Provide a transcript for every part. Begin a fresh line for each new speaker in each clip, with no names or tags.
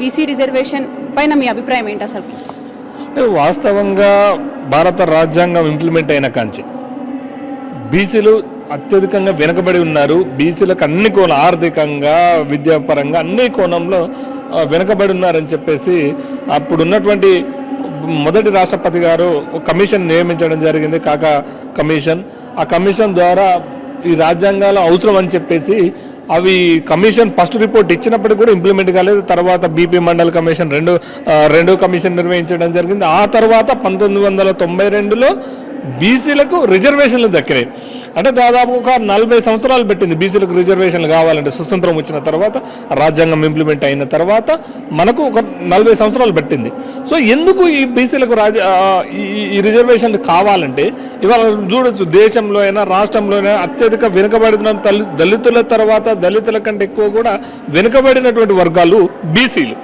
BC reservation పైన మీ అభిప్రాయం ఏంటి అసలు?
వాస్తవంగా భారత రాజ్యాంగం ఇంప్లిమెంట్ అయిన కాంచి బీసీలు అత్యధికంగా వెనుకబడి ఉన్నారు. బీసీలకు అన్ని కోణం, ఆర్థికంగా, విద్యాపరంగా అన్ని కోణంలో వెనుకబడి ఉన్నారని చెప్పేసి అప్పుడున్నటువంటి మొదటి రాష్ట్రపతి గారు ఒక కమిషన్ నియమించడం జరిగింది, కాకా కమిషన్. ఆ కమిషన్ ద్వారా ఈ రాజ్యాంగాలు అవసరం అని చెప్పేసి అవి కమిషన్ ఫస్ట్ రిపోర్ట్ ఇచ్చినప్పటికీ కూడా ఇంప్లిమెంట్ కాలేదు. తర్వాత బీపీ మండల్ కమిషన్ రెండో కమిషన్ నిర్వహించడం జరిగింది. ఆ తర్వాత 1992లో బీసీలకు రిజర్వేషన్లు దక్కినాయి. అంటే దాదాపు ఒక 40 సంవత్సరాలు పెట్టింది బీసీలకు రిజర్వేషన్లు కావాలంటే. స్వతంత్రం వచ్చిన తర్వాత, రాజ్యాంగం ఇంప్లిమెంట్ అయిన తర్వాత మనకు ఒక 40 సంవత్సరాలు పెట్టింది. సో ఎందుకు ఈ బీసీలకు ఈ రిజర్వేషన్లు కావాలంటే ఇవాళ చూడొచ్చు, దేశంలో అయినా రాష్ట్రంలో అయినా అత్యధిక వెనుకబడిన దళితుల తర్వాత, దళితుల కంటే ఎక్కువ కూడా వెనుకబడినటువంటి వర్గాలు బీసీలు.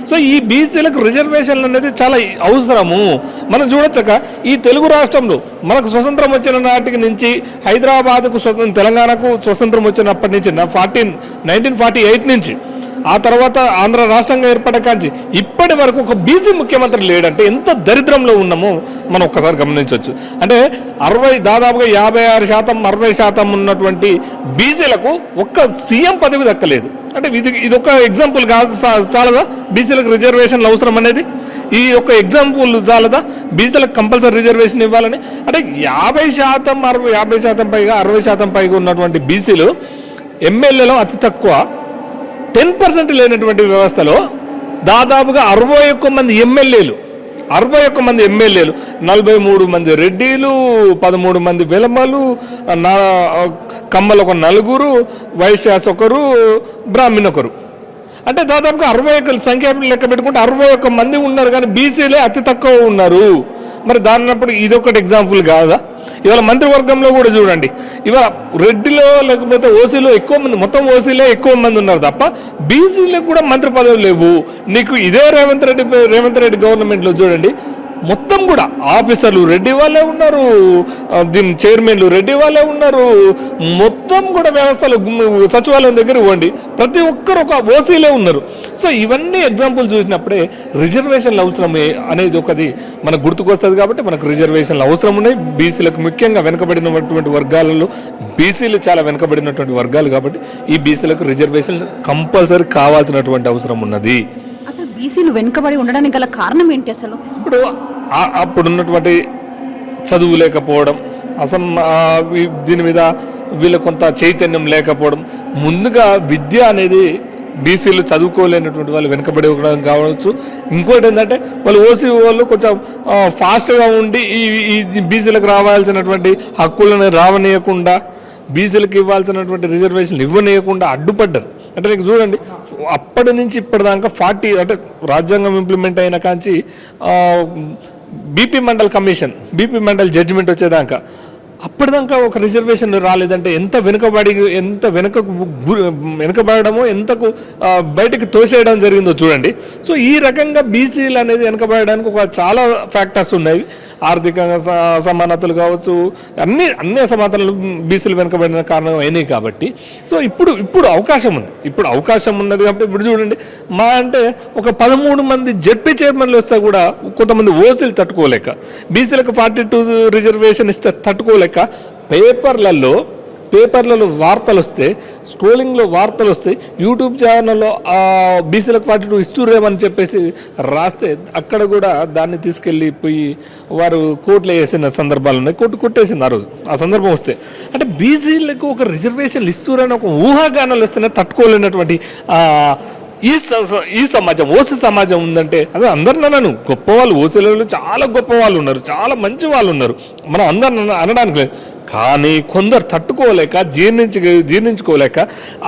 సో ఈ బీసీలకు రిజర్వేషన్లు అనేది చాలా అవసరము. మనం చూడొచ్చక ఈ తెలుగు రాష్ట్రంలో మనకు స్వతంత్రం వచ్చిన నాటికి నుంచి హైదరాబాద్కు తెలంగాణకు స్వతంత్రం వచ్చినప్పటి నుంచి 1948 నుంచి, ఆ తర్వాత ఆంధ్ర రాష్ట్రంగా ఏర్పడకాంచి ఇప్పటి వరకు ఒక బీసీ ముఖ్యమంత్రి లేడంటే ఎంత దరిద్రంలో ఉన్నామో మనం ఒక్కసారి గమనించవచ్చు. అంటే దాదాపుగా 56%, 60% ఉన్నటువంటి బీసీలకు ఒక్క సీఎం పదవి దక్కలేదు. అంటే ఇది ఒక ఎగ్జాంపుల్ కాదు, చాలదా బీసీలకు రిజర్వేషన్లు అవసరం అనేది? ఈ ఒక ఎగ్జాంపుల్ చాలదా బీసీలకు కంపల్సరీ రిజర్వేషన్ ఇవ్వాలని? అంటే 50% పైగా, 60% పైగా ఉన్నటువంటి బీసీలు ఎమ్మెల్యేలో అతి తక్కువ 10% లేనటువంటి వ్యవస్థలో దాదాపుగా 61 మంది ఎమ్మెల్యేలు, 43 మంది రెడ్డిలు, 13 మంది వెలమలు, కమ్మలు ఒక 4, వైశ్యాస్ 1, బ్రాహ్మణ్ 1. అంటే దాదాపుగా 61 సంఖ్య లెక్క పెట్టుకుంటే 61 మంది ఉన్నారు, కానీ బీసీలే అతి తక్కువ ఉన్నారు. మరి దానినప్పుడు ఇదొకటి ఎగ్జాంపుల్ కాదా? ఇవాళ మంత్రివర్గంలో కూడా చూడండి, ఇవాళ రెడ్డిలో లేకపోతే ఓసీలో ఎక్కువ మంది, మొత్తం ఓసీలే ఎక్కువ మంది ఉన్నారు తప్ప బీసీలకు కూడా మంత్రి పదవులు లేవు. నీకు ఇదే రేవంత్ రెడ్డి గవర్నమెంట్లో చూడండి, మొత్తం కూడా ఆఫీసర్లు రెడ్డి వాళ్ళే ఉన్నారు, దీని చైర్మన్లు రెడ్డి వాళ్ళే ఉన్నారు, మొత్తం కూడా వ్యవస్థలు సచివాలయం దగ్గర ఇవ్వండి, ప్రతి ఒక్కరు ఒక ఓసీలే ఉన్నారు. సో ఇవన్నీ ఎగ్జాంపుల్ చూసినప్పుడే రిజర్వేషన్లు అవసరమే అనేది ఒకది మనకు గుర్తుకొస్తుంది. కాబట్టి మనకు రిజర్వేషన్లు అవసరం ఉన్నాయి. బీసీలకు ముఖ్యంగా వెనుకబడినటువంటి వర్గాలలో బీసీలు చాలా వెనుకబడినటువంటి వర్గాలు కాబట్టి ఈ బీసీలకు రిజర్వేషన్లు కంపల్సరీ కావాల్సినటువంటి అవసరం ఉన్నది.
అసలు బీసీలు వెనుకబడి ఉండడానికి గల కారణం ఏంటి అసలు?
ఇప్పుడు అప్పుడున్నటువంటి చదువు లేకపోవడం, దీని మీద వీళ్ళ కొంత చైతన్యం లేకపోవడం, ముందుగా విద్య అనేది బీసీలు చదువుకోలేనటువంటి వాళ్ళు వెనుకబడి కావచ్చు. ఇంకోటి ఏంటంటే వాళ్ళు ఓసీ వాళ్ళు కొంచెం ఫాస్ట్గా ఉండి ఈ బీసీలకు రావాల్సినటువంటి హక్కులను రావనీయకుండా, బీసీలకు ఇవ్వాల్సినటువంటి రిజర్వేషన్లు ఇవ్వనీయకుండా అడ్డుపడ్డారు. అంటే నీకు చూడండి, అప్పటి నుంచి ఇప్పటిదాకా 40 అంటే రాజ్యాంగం ఇంప్లిమెంట్ అయిన కాంచి బీపీ మండల్ జడ్జిమెంట్ వచ్చేదాకా అప్పటిదాకా ఒక రిజర్వేషన్ రాలేదంటే ఎంత వెనుకబడమో, ఎంతకు బయటకు తోసేయడం జరిగిందో చూడండి. సో ఈ రకంగా బీసీలు అనేది వెనుకబడడానికి ఒక చాలా ఫ్యాక్టర్స్ ఉన్నాయి. ఆర్థికంగా సమానతలు కావచ్చు, అన్ని అసమానతలు బీసీలు వెనుకబడిన కారణం అయినాయి. కాబట్టి సో ఇప్పుడు అవకాశం ఉన్నది కాబట్టి ఇప్పుడు చూడండి, అంటే ఒక 13 మంది జెడ్పీ చైర్మన్లు వస్తే కూడా కొంతమంది ఓసీలు తట్టుకోలేక, బీసీలకు 42 రిజర్వేషన్ ఇస్తే తట్టుకోలేక పేపర్లలో వార్తలు వస్తే, స్క్రోలింగ్లో వార్తలు వస్తాయి, యూట్యూబ్ ఛానల్లో బీసీలకు 42 ఇస్తురేమని చెప్పేసి రాస్తే అక్కడ కూడా దాన్ని తీసుకెళ్ళి పోయి వారు కోర్టులో వేసిన సందర్భాలు ఉన్నాయి. కోర్టు కొట్టేసింది ఆ రోజు ఆ సందర్భం వస్తే. అంటే బీసీలకు ఒక రిజర్వేషన్లు ఇస్తురని ఒక ఊహాగానాలు వస్తేనే తట్టుకోలేనటువంటి ఈ సమాజం, ఓసీ సమాజం ఉందంటే అదే అందరిని అనను, గొప్పవాళ్ళు ఓసీలలో చాలా గొప్ప వాళ్ళు ఉన్నారు, చాలా మంచి వాళ్ళు ఉన్నారు, మనం అందరిని అనడానికి లేదు. కానీ కొందరు తట్టుకోలేక, జీర్ణించుకోలేక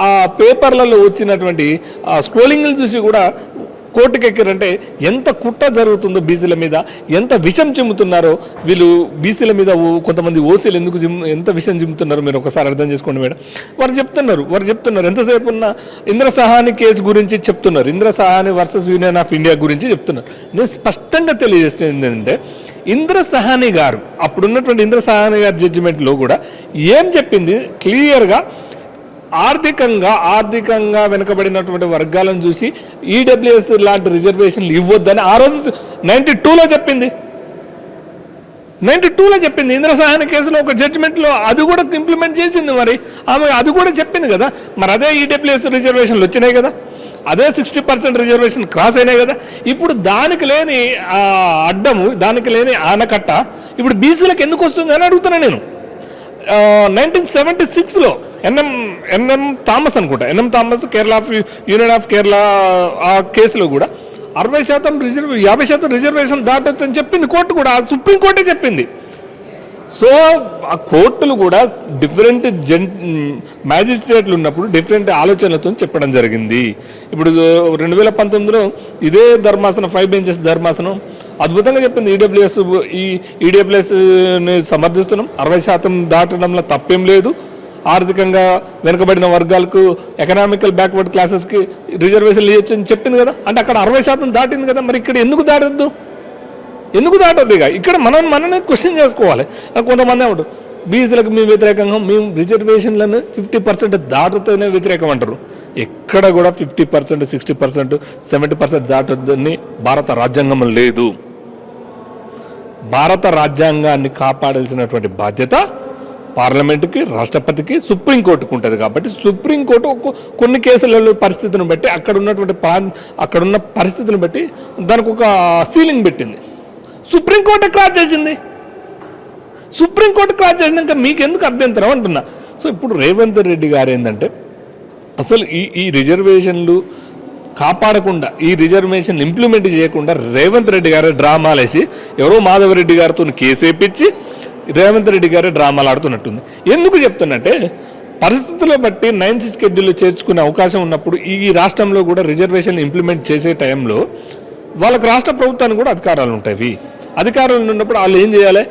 ఆ పేపర్లలో వచ్చినటువంటి స్క్రోలింగ్లు చూసి కూడా కోర్టుకి ఎక్కారంటే ఎంత కుట్ర జరుగుతుందో బీసీల మీద, ఎంత విషం చిమ్ముతున్నారో వీళ్ళు బీసీల మీద. కొంతమంది ఓసీలు ఎంత విషం చిమ్ముతున్నారో మీరు ఒకసారి అర్థం చేసుకోండి మేడం. వారు చెప్తున్నారు ఎంతసేపు ఉన్న ఇంద్ర సహాని కేసు గురించి చెప్తున్నారు, Indra Sahani versus union of India గురించి చెప్తున్నారు. నేను స్పష్టంగా తెలియజేస్తుంది ఏంటంటే, ఇంద్ర సహాని గారు అప్పుడున్నటువంటి ఇంద్ర సహాని గారి జడ్జిమెంట్లో కూడా ఏం చెప్పింది క్లియర్గా, ఆర్థికంగా వెనుకబడినటువంటి వర్గాలను చూసి ఈడబ్ల్యూఎస్ లాంటి రిజర్వేషన్లు ఇవ్వద్దని ఆ రోజు 92లో చెప్పింది. 92లో చెప్పింది. ఇంద్రసాహన కేసులో ఒక జడ్జిమెంట్లో అది కూడా ఇంప్లిమెంట్ చేసింది. మరి ఆమె అది కూడా చెప్పింది కదా. మరి అదే ఈడబ్ల్యూఎస్ రిజర్వేషన్లు వచ్చినాయి కదా, అదే 60% రిజర్వేషన్ క్రాస్ అయినాయి కదా. ఇప్పుడు దానికి లేని అడ్డము, దానికి లేని ఆనకట్ట ఇప్పుడు బీసీలకు ఎందుకు వస్తుంది అని అడుగుతున్నా నేను. 1976లో ఎన్ఎం థామస్ అనుకుంటా, NM Thomas Kerala union of Kerala ఆ కేసులో కూడా 50% రిజర్వేషన్ దాటొచ్చని చెప్పింది కోర్టు కూడా, సుప్రీంకోర్టే చెప్పింది. సో ఆ కోర్టులు కూడా డిఫరెంట్ మ్యాజిస్ట్రేట్లు ఉన్నప్పుడు డిఫరెంట్ ఆలోచనలతో చెప్పడం జరిగింది. ఇప్పుడు 2019లో ఇదే ధర్మాసనం 5 బెంచెస్ ధర్మాసనం అద్భుతంగా చెప్పింది. ఈడబ్ల్యూఎస్ని సమర్థిస్తున్నాం, 60% దాటడంలో తప్పేం లేదు, ఆర్థికంగా వెనుకబడిన వర్గాలకు ఎకనామికల్ బ్యాక్వర్డ్ క్లాసెస్కి రిజర్వేషన్లు ఇవ్వచ్చు అని చెప్పింది కదా. అంటే అక్కడ 60% దాటింది కదా, మరి ఇక్కడ ఎందుకు దాటొద్దు? ఇక ఇక్కడ మనల్ని క్వశ్చన్ చేసుకోవాలి. కొంతమంది ఏమంటారు బీసీలకు మేము వ్యతిరేకంగా, మేము రిజర్వేషన్లను 50% దాటుతూనే వ్యతిరేకం అంటారు. ఎక్కడ కూడా 50%, 60%, 70% దాటొద్దని భారత రాజ్యాంగం లేదు. భారత రాజ్యాంగాన్ని కాపాడాల్సినటువంటి బాధ్యత పార్లమెంటుకి, రాష్ట్రపతికి, సుప్రీంకోర్టుకు ఉంటుంది. కాబట్టి సుప్రీంకోర్టు కొన్ని కేసులలో పరిస్థితిని బట్టి అక్కడున్న పరిస్థితిని బట్టి దానికి ఒక సీలింగ్ పెట్టింది. సుప్రీంకోర్టు క్రాస్ చేసింది. సుప్రీంకోర్టు క్రాస్ చేసినాక మీకెందుకు అభ్యంతరం అంటున్నా. సో ఇప్పుడు రేవంత్ రెడ్డి గారు ఏంటంటే అసలు ఈ రిజర్వేషన్లు కాపాడకుండా, ఈ రిజర్వేషన్ ఇంప్లిమెంట్ చేయకుండా రేవంత్ రెడ్డి గారు డ్రామాలేసి ఎవరో మాధవరెడ్డి గారితో కేసు వేయించి రేవంత్ రెడ్డి గారే డ్రామాలు ఆడుతున్నట్టుంది. ఎందుకు చెప్తున్నట్టే పరిస్థితులను బట్టి 9th షెడ్యూల్లో చేర్చుకునే అవకాశం ఉన్నప్పుడు ఈ రాష్ట్రంలో కూడా రిజర్వేషన్ ఇంప్లిమెంట్ చేసే టైంలో వాళ్ళకు రాష్ట్ర ప్రభుత్వానికి కూడా అధికారాలు ఉంటాయి. అధికారాలు ఉన్నప్పుడు వాళ్ళు ఏం చేయాలి,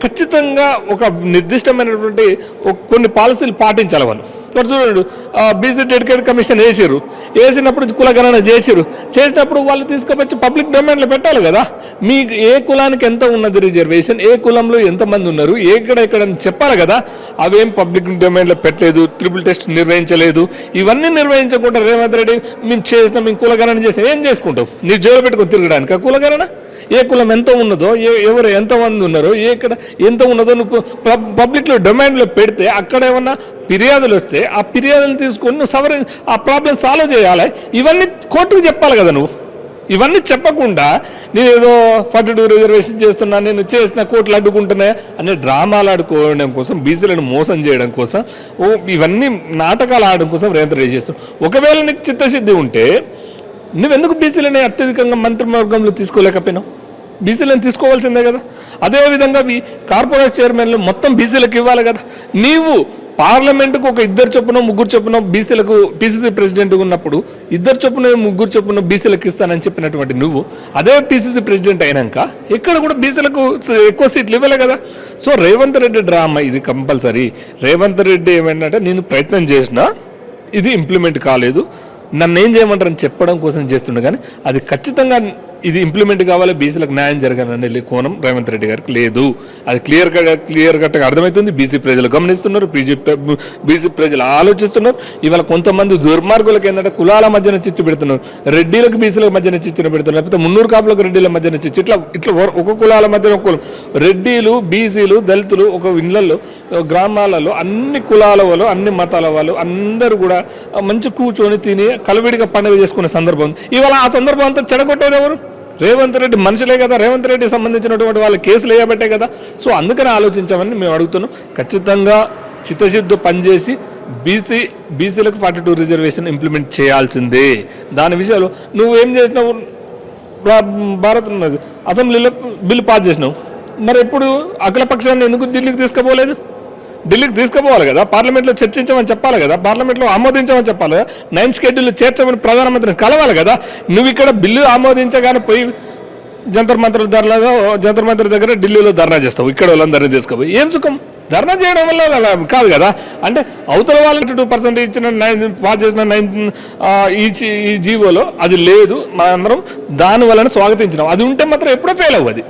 ఖచ్చితంగా ఒక నిర్దిష్టమైనటువంటి కొన్ని పాలసీలు పాటించాలి. వాళ్ళు ఇక్కడ చూడండి, బీసీ డెడికేటెడ్ కమిషన్ వేసినప్పుడు కులగణన చేసినప్పుడు వాళ్ళు తీసుకువచ్చి పబ్లిక్ డొమైన్లో పెట్టాలి కదా. మీకు ఏ కులానికి ఎంత ఉన్నది రిజర్వేషన్, ఏ కులంలో ఎంతమంది ఉన్నారు, ఎక్కడ చెప్పాలి కదా. అవేం పబ్లిక్ డొమైన్లో పెట్టలేదు, ట్రిపుల్ టెస్ట్ నిర్వహించలేదు. ఇవన్నీ నిర్వహించకుండా రేవంత్ రెడ్డి మేము కులగణన చేసినా ఏం చేసుకుంటాం? నీ జైలు పెట్టుకొని తిరగడానికి ఆ కులగణన? ఏ కులం ఎంత ఉన్నదో, ఎవరు ఎంతమంది ఉన్నారో, ఎంత ఉన్నదో నువ్వు పబ్లిక్లో డొమైన్లో పెడితే అక్కడ ఏమన్నా ఫిర్యాదులు వస్తే ఆ ఫిర్యాదులు తీసుకొని నువ్వు ఆ ప్రాబ్లం సాల్వ్ చేయాలి. ఇవన్నీ కోర్టుకు చెప్పాలి కదా. నువ్వు ఇవన్నీ చెప్పకుండా నేను ఏదో 42 రిజర్వేషన్ చేస్తున్నా, నేను చేసిన కోర్టులు అడ్డుకుంటున్నాయి అనే డ్రామాలు ఆడుకోవడం కోసం, బీసీలను మోసం చేయడం కోసం, ఇవన్నీ నాటకాలు ఆడడం కోసం రేవంత్ రెడ్డి చేస్తున్నావు. ఒకవేళ నీకు చిత్తశుద్ధి ఉంటే నువ్వెందుకు బీసీలని అత్యధికంగా మంత్రివర్గంలో తీసుకోలేకపోయినావు? బీసీలను తీసుకోవాల్సిందే కదా. అదేవిధంగా కార్పొరేట్ చైర్మన్లు మొత్తం బీసీలకు ఇవ్వాలి కదా. నీవు పార్లమెంటుకు ఒక 2 చొప్పున 3 చొప్పున బీసీలకు పీసీసీ ప్రెసిడెంట్గా ఉన్నప్పుడు 2 చొప్పున 3 చొప్పున బీసీలకు ఇస్తానని చెప్పినటువంటి నువ్వు అదే పీసీసీ ప్రెసిడెంట్ అయినాక ఎక్కడ కూడా బీసీలకు ఎక్కువ సీట్లు ఇవ్వలే కదా. సో రేవంత్ రెడ్డి డ్రామా ఇది కంపల్సరీ. రేవంత్ రెడ్డి ఏమంటే నేను ప్రయత్నం చేసినా ఇది ఇంప్లిమెంట్ కాలేదు, నన్ను ఏం చేయమంటారని చెప్పడం కోసం చేస్తుండే, కానీ అది ఖచ్చితంగా ఇది ఇంప్లిమెంట్ కావాలి, బీసీలకు న్యాయం జరగాలనే కోణం రేవంత్ రెడ్డి గారికి లేదు. అది క్లియర్ కట్గా అర్థమవుతుంది. బీసీ ప్రజలు గమనిస్తున్నారు, బీసీ ప్రజలు ఆలోచిస్తున్నారు. ఇవాళ కొంతమంది దుర్మార్గులకు ఏంటంటే కులాల మధ్యన చిచ్చు పెడుతున్నారు, రెడ్డిలకు బీసీల మధ్యన చిచ్చును పెడుతున్నారు, లేకపోతే మున్నూరు కాపులకు రెడ్డిల మధ్యన చిచ్చు, ఇట్లా ఒక కులాల మధ్యన ఒక కులం. రెడ్డిలు, బీసీలు, దళితులు ఒక ఇళ్లలో, గ్రామాలలో అన్ని కులాల వాళ్ళు, అన్ని మతాల వాళ్ళు అందరూ కూడా మంచి కూర్చొని తిని కలివిడిగా పండుగ చేసుకునే సందర్భం. ఇవాళ ఆ సందర్భం అంతా చెడగొట్టేది ఎవరు? రేవంత్ రెడ్డి మనుషులే కదా. రేవంత్ రెడ్డి సంబంధించినటువంటి వాళ్ళ కేసులు వేయబట్టే కదా. సో అందుకని ఆలోచించామని మేము అడుగుతున్నాం. ఖచ్చితంగా చిత్తశుద్ధి పనిచేసి బీసీలకు 42 రిజర్వేషన్ ఇంప్లిమెంట్ చేయాల్సిందే. దాని విషయాలు నువ్వేం చేసినావు? భారత్ ఉన్నది అసెంబ్లీలో బిల్లు పాస్ చేసినావు, మరి ఎప్పుడు అఖిలపక్షాన్ని ఎందుకు ఢిల్లీకి తీసుకుపోలేదు? ఢిల్లీకి తీసుకుపోవాలి కదా, పార్లమెంట్లో చర్చించమని చెప్పాలి కదా, పార్లమెంట్లో ఆమోదించమని చెప్పాలి కదా, 9th షెడ్యూల్లో చేర్చమని ప్రధానమంత్రిని కలవాలి కదా. నువ్వు ఇక్కడ బిల్లు ఆమోదించగానే పోయి జంతర్ మంత్రి దగ్గర ఢిల్లీలో ధర్నా చేస్తావు, ఇక్కడ వాళ్ళందరినీ తీసుకుపోయి ఏం సుఖం? ధర్నా చేయడం వల్ల కాదు కదా. అంటే అవతల వాళ్ళకి 2% ఇచ్చిన పాస్ చేసిన ఈ జీవోలో అది లేదు, మనందరం దాని వలన స్వాగతించినాం. అది ఉంటే మాత్రం ఎప్పుడో ఫెయిల్ అవ్వదు.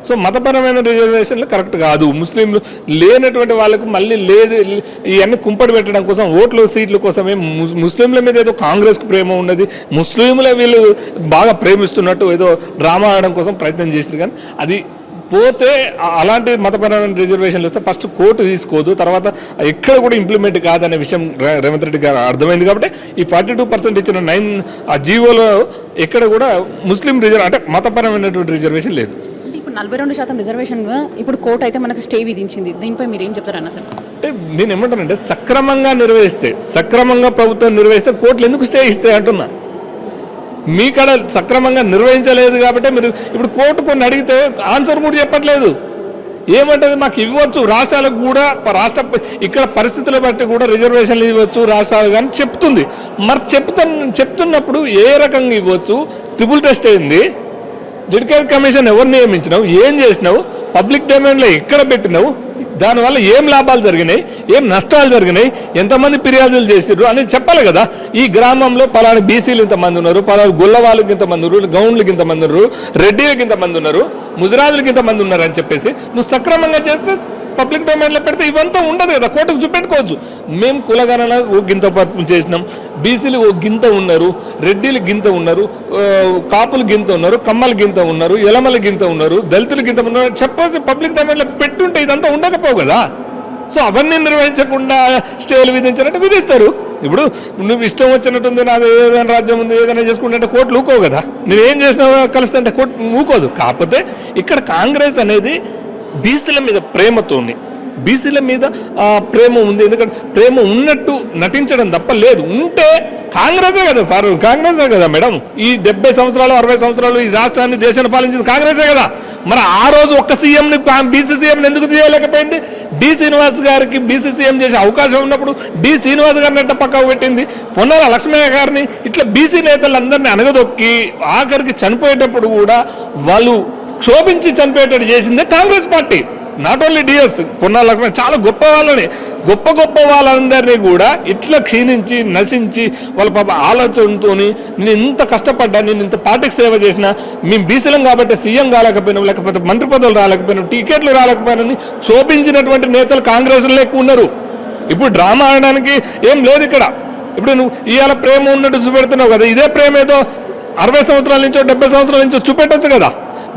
సో మతపరమైన రిజర్వేషన్లు కరెక్ట్ కాదు. ముస్లింలు లేనటువంటి వాళ్ళకు మళ్ళీ లేదు ఇవన్నీ కుంపడి పెట్టడం కోసం ఓట్లు సీట్ల కోసమే ముస్లింల మీద ఏదో కాంగ్రెస్కు ప్రేమ ఉన్నది, ముస్లింల వీళ్ళు బాగా ప్రేమిస్తున్నట్టు ఏదో డ్రామా ఆడడం కోసం ప్రయత్నం చేశారు. కానీ అది పోతే అలాంటి మతపరమైన రిజర్వేషన్లు వస్తే ఫస్ట్ కోర్టు తీసుకోదు, తర్వాత ఎక్కడ కూడా ఇంప్లిమెంట్ కాదనే విషయం రేవంత్ రెడ్డి గారు అర్థమైంది. కాబట్టి ఈ 42% ఇచ్చిన 9 ఆ జీవోలో ఎక్కడ కూడా ముస్లిం అంటే మతపరమైనటువంటి రిజర్వేషన్ లేదు.
ఇప్పుడు 42% రిజర్వేషన్ ఇప్పుడు కోర్టు అయితే మనకి స్టే విధించింది. దీనిపై మీరు ఏం చెప్తారన్న సార్?
అంటే నేను ఏమంటానంటే సక్రమంగా నిర్వహిస్తే, సక్రమంగా ప్రభుత్వం నిర్వహిస్తే కోర్టులు ఎందుకు స్టే ఇస్తాయి అంటున్నా. మీ కాడ సక్రమంగా నిర్వహించలేదు కాబట్టి మీరు ఇప్పుడు కోర్టు కొన్ని అడిగితే ఆన్సర్ కూడా చెప్పట్లేదు. ఏమంటుంది, మాకు ఇవ్వచ్చు రాష్ట్రాలకు కూడా, ఇక్కడ పరిస్థితుల బట్టి కూడా రిజర్వేషన్లు ఇవ్వచ్చు రాష్ట్రాలు కానీ చెప్తుంది. మరి చెప్తున్నప్పుడు ఏ రకంగా ఇవ్వచ్చు? ట్రిపుల్ టెస్ట్ అయింది, జుడిషియల్ కమిషన్ ఎవరు నియమించినావు, ఏం చేసినావు, పబ్లిక్ డొమైన్లో ఎక్కడ పెట్టినావు, దానివల్ల ఏం లాభాలు జరిగినాయి, ఏం నష్టాలు జరిగినాయి, ఎంతమంది ఫిర్యాదులు చేసిర్రు అని చెప్పాలి కదా. ఈ గ్రామంలో పలానా బీసీలు ఇంతమంది ఉన్నారు, పలానా గొల్లవాళ్ళకి ఇంతమంది ఉన్నారు, గౌండ్లకి ఇంతమంది ఉన్నారు, రెడ్డిలకి ఇంతమంది ఉన్నారు, ముజరాజులకి ఇంతమంది ఉన్నారు అని చెప్పేసి నువ్వు సక్రమంగా చేస్తే పబ్లిక్ డొమైన్లో పెడితే ఇవంతా ఉండదు కదా, కోర్టుకు చూపెట్టుకోవచ్చు. మేము కులగణన ఓ గింత చేసినాం, బీసీలు ఓ గింత ఉన్నారు, రెడ్డిలు గింత ఉన్నారు, కాపులు గింత ఉన్నారు, కమ్మలు గింత ఉన్నారు, ఎలమలు గింత ఉన్నారు, దళితులు గింత ఉన్నారు చెప్పేసి పబ్లిక్ డొమైన్లో పెట్టుంటే ఇదంతా ఉండకపోవు కదా. సో అవన్నీ నిర్వహించకుండా స్టేలు విధించారంటే విధిస్తారు. ఇప్పుడు నువ్వు ఇష్టం వచ్చినట్టుంది, నాది ఏదైనా రాజ్యం ఉంది, ఏదైనా చేసుకుంటే కోర్టులు ఊకోవు కదా. నువ్వేం చేసినా కలుస్తుంటే కోర్టు ఊకోదు. కాకపోతే ఇక్కడ కాంగ్రెస్ అనేది బీసీల మీద ప్రేమతోని, బీసీల మీద ప్రేమ ఉంది. ఎందుకంటే ప్రేమ ఉన్నట్టు నటించడం తప్ప లేదు. ఉంటే కాంగ్రెసే కదా సార్, కాంగ్రెసే కదా మేడం. ఈ 70 సంవత్సరాలు 60 సంవత్సరాలు ఈ రాష్ట్రాన్ని దేశాన్ని పాలించింది కాంగ్రెసే కదా. మరి ఆ రోజు ఒక్క సీఎంని బీసీ సీఎంని ఎందుకు చేయలేకపోయింది? డి శ్రీనివాస్ గారికి బీసీ సీఎం చేసే అవకాశం ఉన్నప్పుడు డి శ్రీనివాస్ గారిని ఎట్ట పక్కకు పెట్టింది, పొన్నాల లక్ష్మయ్య గారిని, ఇట్లా బీసీ నేతలందరినీ అనగదొక్కి ఆఖరికి చనిపోయేటప్పుడు కూడా వాళ్ళు క్షోభించి చనిపోయేటట్టు చేసిందే Congress party. Not only DS, Ponnala Lakshmaiah చాలా గొప్ప వాళ్ళని, గొప్ప వాళ్ళందరినీ కూడా ఇట్లా క్షీణించి నశించి వాళ్ళ పాప ఆలోచనతో నేను ఇంత కష్టపడ్డా, నేను ఇంత పార్టీకి సేవ చేసినా, మేము బీసీలం కాబట్టి సీఎం కాలేకపోయినాం, లేకపోతే మంత్రి పదవులు రాలేకపోయినాం, టికెట్లు రాలేకపోయినా క్షోభించినటువంటి నేతలు కాంగ్రెస్లో ఎక్కువ ఉన్నారు. ఇప్పుడు డ్రామా ఆడడానికి ఏం లేదు ఇక్కడ. ఇప్పుడు నువ్వు ఇవాళ ప్రేమ ఉన్నట్టు చూపెడుతున్నావు కదా, ఇదే ప్రేమ ఏదో 60 సంవత్సరాల నుంచో 70 సంవత్సరాల నుంచో చూపెట్టచ్చు కదా.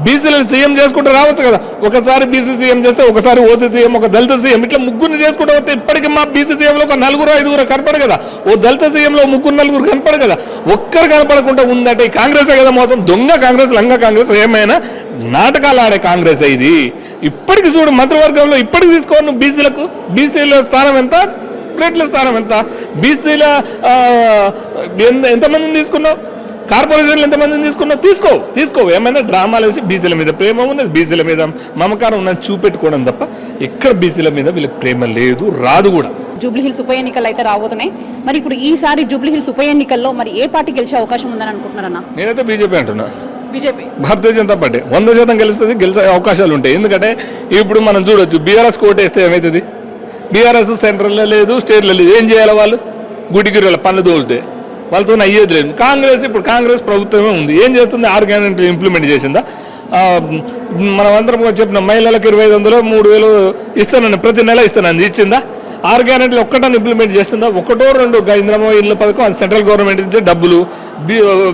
బీసీలను సీఎం చేసుకుంటూ రావచ్చు కదా. ఒకసారి బీసీ సీఎం చేస్తే, ఒకసారి ఓసీ సీఎం, ఒక దళిత సీఎం, ఇట్లా ముగ్గురిని చేసుకుంటూ వస్తే ఇప్పటికీ మా బీసీ సీఎంలో ఒక 4-5 కనపడు కదా, ఓ దళిత సీఎంలో 3-4 కనపడు కదా. ఒక్కరు కనపడకుండా ఉందంటే ఈ కాంగ్రెసే కదా మోసం. దొంగ కాంగ్రెస్, లంగ కాంగ్రెస్, ఏమైనా నాటకాలు ఆడే కాంగ్రెస్ ఇది. ఇప్పటికి చూడు మంత్రివర్గంలో ఇప్పటికి తీసుకోవాలి నువ్వు బీసీలకు, బీసీల స్థానం ఎంత, రేట్ల స్థానం ఎంత, బీసీల ఎంతమందిని తీసుకున్నావు, కార్పొరేషన్లు ఎంతమందిని తీసుకో ఏమైనా డ్రామాలు వేసి బీసీల మీద ప్రేమ ఉన్నది, బీసీల మీద మమకారం ఉన్నది చూపెట్టుకోవడం తప్ప ఎక్కడ బీసీల మీద వీళ్ళకి ప్రేమ లేదు, రాదు కూడా.
జూబ్లీ హిల్స్ ఉప ఎన్నికలు అయితే రాబోతున్నాయి. మరి ఇప్పుడు ఈసారి జూబ్లీ హిల్స్ ఉప ఎన్నికల్లో మరి ఏ పార్టీ గెలిచే అవకాశం ఉందని అనుకుంటున్నారన్న?
నేనైతే బీజేపీ అంటున్నా.
బీజేపీ, భారతీయ
జనతా పార్టీ 100% గెలిచే అవకాశాలు ఉంటాయి. ఎందుకంటే ఇప్పుడు మనం చూడొచ్చు, బీఆర్ఎస్ కోటేస్తే ఏమవుతుంది, బీఆర్ఎస్ సెంట్రల్లో లేదు, స్టేట్లో లేదు, ఏం చేయాలి వాళ్ళు, గుడిగిరి పనులు తోలితే వాళ్ళతో అయ్యేది లేదు. ఇప్పుడు కాంగ్రెస్ ప్రభుత్వమే ఉంది, ఏం చేస్తుంది, 6 గ్యారెంటీలు ఇంప్లిమెంట్ చేసిందా? మనం అందరం చెప్పిన మహిళలకు 2500 3000 ఇస్తానని, ప్రతి నెల ఇస్తానని ఇచ్చిందా? 6 గ్యారెంటీలు ఒక్కటని ఇంప్లిమెంట్ చేస్తుందా? 1-2 ఇంద్రమ్మ ఇళ్ళ పథకం, అది సెంట్రల్ గవర్నమెంట్ ఇచ్చే డబ్బులు,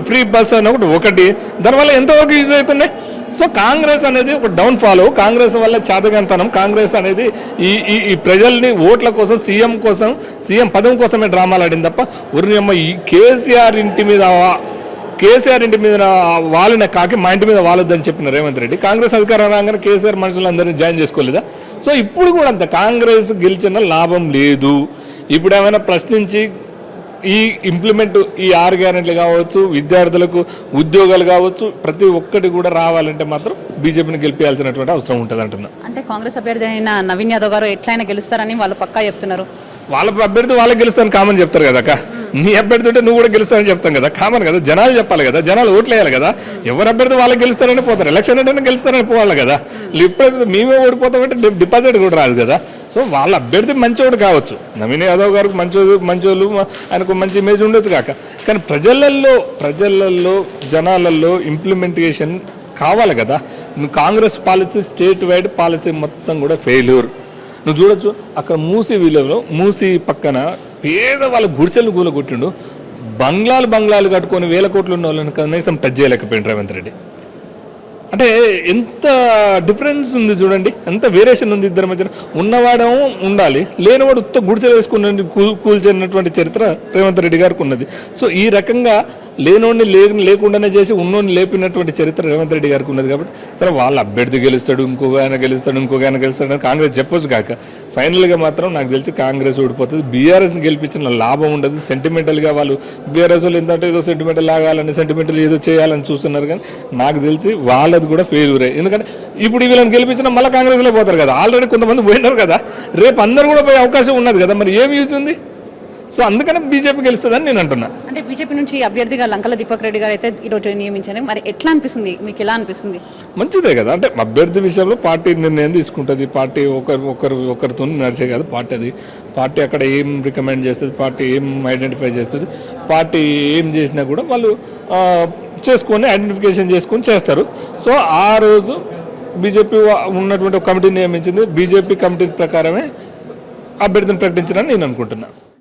ఫ్రీ బస్ అని ఒకటి, దానివల్ల ఎంతవరకు యూజ్ అవుతున్నాయి? సో కాంగ్రెస్ అనేది ఒక డౌన్ఫాల్, కాంగ్రెస్ వల్ల చేతగంతనం. కాంగ్రెస్ అనేది ఈ ప్రజల్ని ఓట్ల కోసం, సీఎం పదం కోసమే డ్రామాలు ఆడింది తప్ప ఉరినమ్మ ఈ కేసీఆర్ ఇంటి మీద వాలిన కాకి మా ఇంటి మీద వాలొద్దని చెప్పిన రేవంత్ రెడ్డి కాంగ్రెస్ అధికారం రాగానే కేసీఆర్ మనుషులందరినీ జాయిన్ చేసుకోలేదా? సో ఇప్పుడు కూడా అంత కాంగ్రెస్ గెలిచిన లాభం లేదు. ఇప్పుడు ఏమైనా ప్రశ్నించి ఈ ఇంప్లిమెంట్, ఈ 6 గ్యారెంటీలు కావచ్చు, విద్యార్థులకు ఉద్యోగాలు కావచ్చు, ప్రతి ఒక్కటి కూడా రావాలంటే మాత్రం బీజేపీని గెలిపించాల్సినటువంటి అవసరం ఉంటుంది అంటున్నా.
అంటే కాంగ్రెస్ అభ్యర్థి అయిన నవీన్ యాదవ్ గారు ఎట్లయినా గెలుస్తారని వాళ్ళు పక్కా చెప్తున్నారు.
వాళ్ళ అభ్యర్థి వాళ్ళకి గెలుస్తాను కామన్ చెప్తారు కదా అక్క. నీ అభ్యర్థి ఉంటే నువ్వు కూడా గెలుస్తానని చెప్తాం కదా, కామన్ కదా. జనాలు చెప్పాలి కదా, జనాలు ఓట్లు వేయాలి కదా. ఎవరు అభ్యర్థి వాళ్ళకి గెలుస్తారని పోతారు, ఎలక్షన్ అంటే గెలుస్తారని పోవాలి కదా. ఇప్పుడు మేమే ఓడిపోతామంటే డిపాజిట్ కూడా రాదు కదా. సో వాళ్ళ అభ్యర్థి మంచోడు కావచ్చు, నవీన్ యాదవ్ గారికి మంచోళ్ళు, ఆయనకు మంచి ఇమేజ్ ఉండొచ్చు కాక, కానీ ప్రజలల్లో జనాలలో ఇంప్లిమెంటేషన్ కావాలి కదా. Congress policy state wide policy మొత్తం కూడా ఫెయిల్యూర్. నువ్వు చూడొచ్చు అక్కడ మూసీ విలువలో మూసీ పక్కన పేదవాళ్ళ గుడిచెలను కూలగొట్టిండు. బంగ్లాలు కట్టుకొని 1000 కోట్లు ఉన్న వాళ్ళని కనీసం టచ్ చేయలేకపోయింది రేవంత్ రెడ్డి. అంటే ఎంత డిఫరెన్స్ ఉంది చూడండి, ఎంత వేరియేషన్ ఉంది ఇద్దరి మధ్యన. ఉన్నవాడేమో ఉండాలి, లేనివాడు ఉత్త గుడిసెలు వేసుకుని కూల్చేసినటువంటి చరిత్ర రేవంత్ రెడ్డి గారికి ఉన్నది. సో ఈ రకంగా లేనోడిని లేకుండానే చేసి ఉన్నోడిని లేపినటువంటి చరిత్ర రేవంత్ రెడ్డి గారికి ఉన్నది. కాబట్టి సరే వాళ్ళ అభ్యర్థి గెలుస్తాడు, ఇంకొక ఆయన గెలుస్తాడు అని కాంగ్రెస్ చెప్పొచ్చు కాక, ఫైనల్గా మాత్రం నాకు తెలిసి కాంగ్రెస్ ఓడిపోతుంది. బీఆర్ఎస్ని గెలిపించిన లాభం ఉండదు. సెంటిమెంటల్గా వాళ్ళు బీఆర్ఎస్ వాళ్ళు ఏంటంటే ఏదో సెంటిమెంటల్ లాగాలని సెంటిమెంటల్ ఏదో చేయాలని చూస్తున్నారు. కానీ నాకు తెలిసి వాళ్ళది కూడా ఫెయిల్యూరే. ఎందుకంటే ఇప్పుడు వీళ్ళని గెలిపించినా మళ్ళీ కాంగ్రెస్లో పోతారు కదా, ఆల్రెడీ కొంతమంది పోయినారు కదా, రేపు అందరూ కూడా పోయే అవకాశం ఉన్నది కదా, మరి ఏమి యూజ్ ఉంది? సో అందుకనే బీజేపీ గెలుస్తుందని నేను అంటున్నా.
అంటే బీజేపీ నుంచి అభ్యర్థిగా లంకల దీపక్ రెడ్డి గారు అయితే ఈరోజు నియమించారు. మరి ఎట్లా అనిపిస్తుంది, మీకు ఎలా అనిపిస్తుంది?
మంచిదే కదా. అంటే అభ్యర్థి విషయంలో పార్టీ నిర్ణయం తీసుకుంటుంది. పార్టీ ఒకరితో నడిచే కాదు పార్టీ. అది పార్టీ అక్కడ ఏం రికమెండ్ చేస్తుంది, పార్టీ ఏం ఐడెంటిఫై చేస్తుంది, పార్టీ ఏం చేసినా కూడా వాళ్ళు చేసుకొని ఐడెంటిఫికేషన్ చేసుకొని చేస్తారు. సో ఆ రోజు బీజేపీ ఉన్నటువంటి ఒక కమిటీ నియమించింది. బీజేపీ కమిటీ ప్రకారమే అభ్యర్థిని ప్రకటించారని నేను అనుకుంటున్నాను.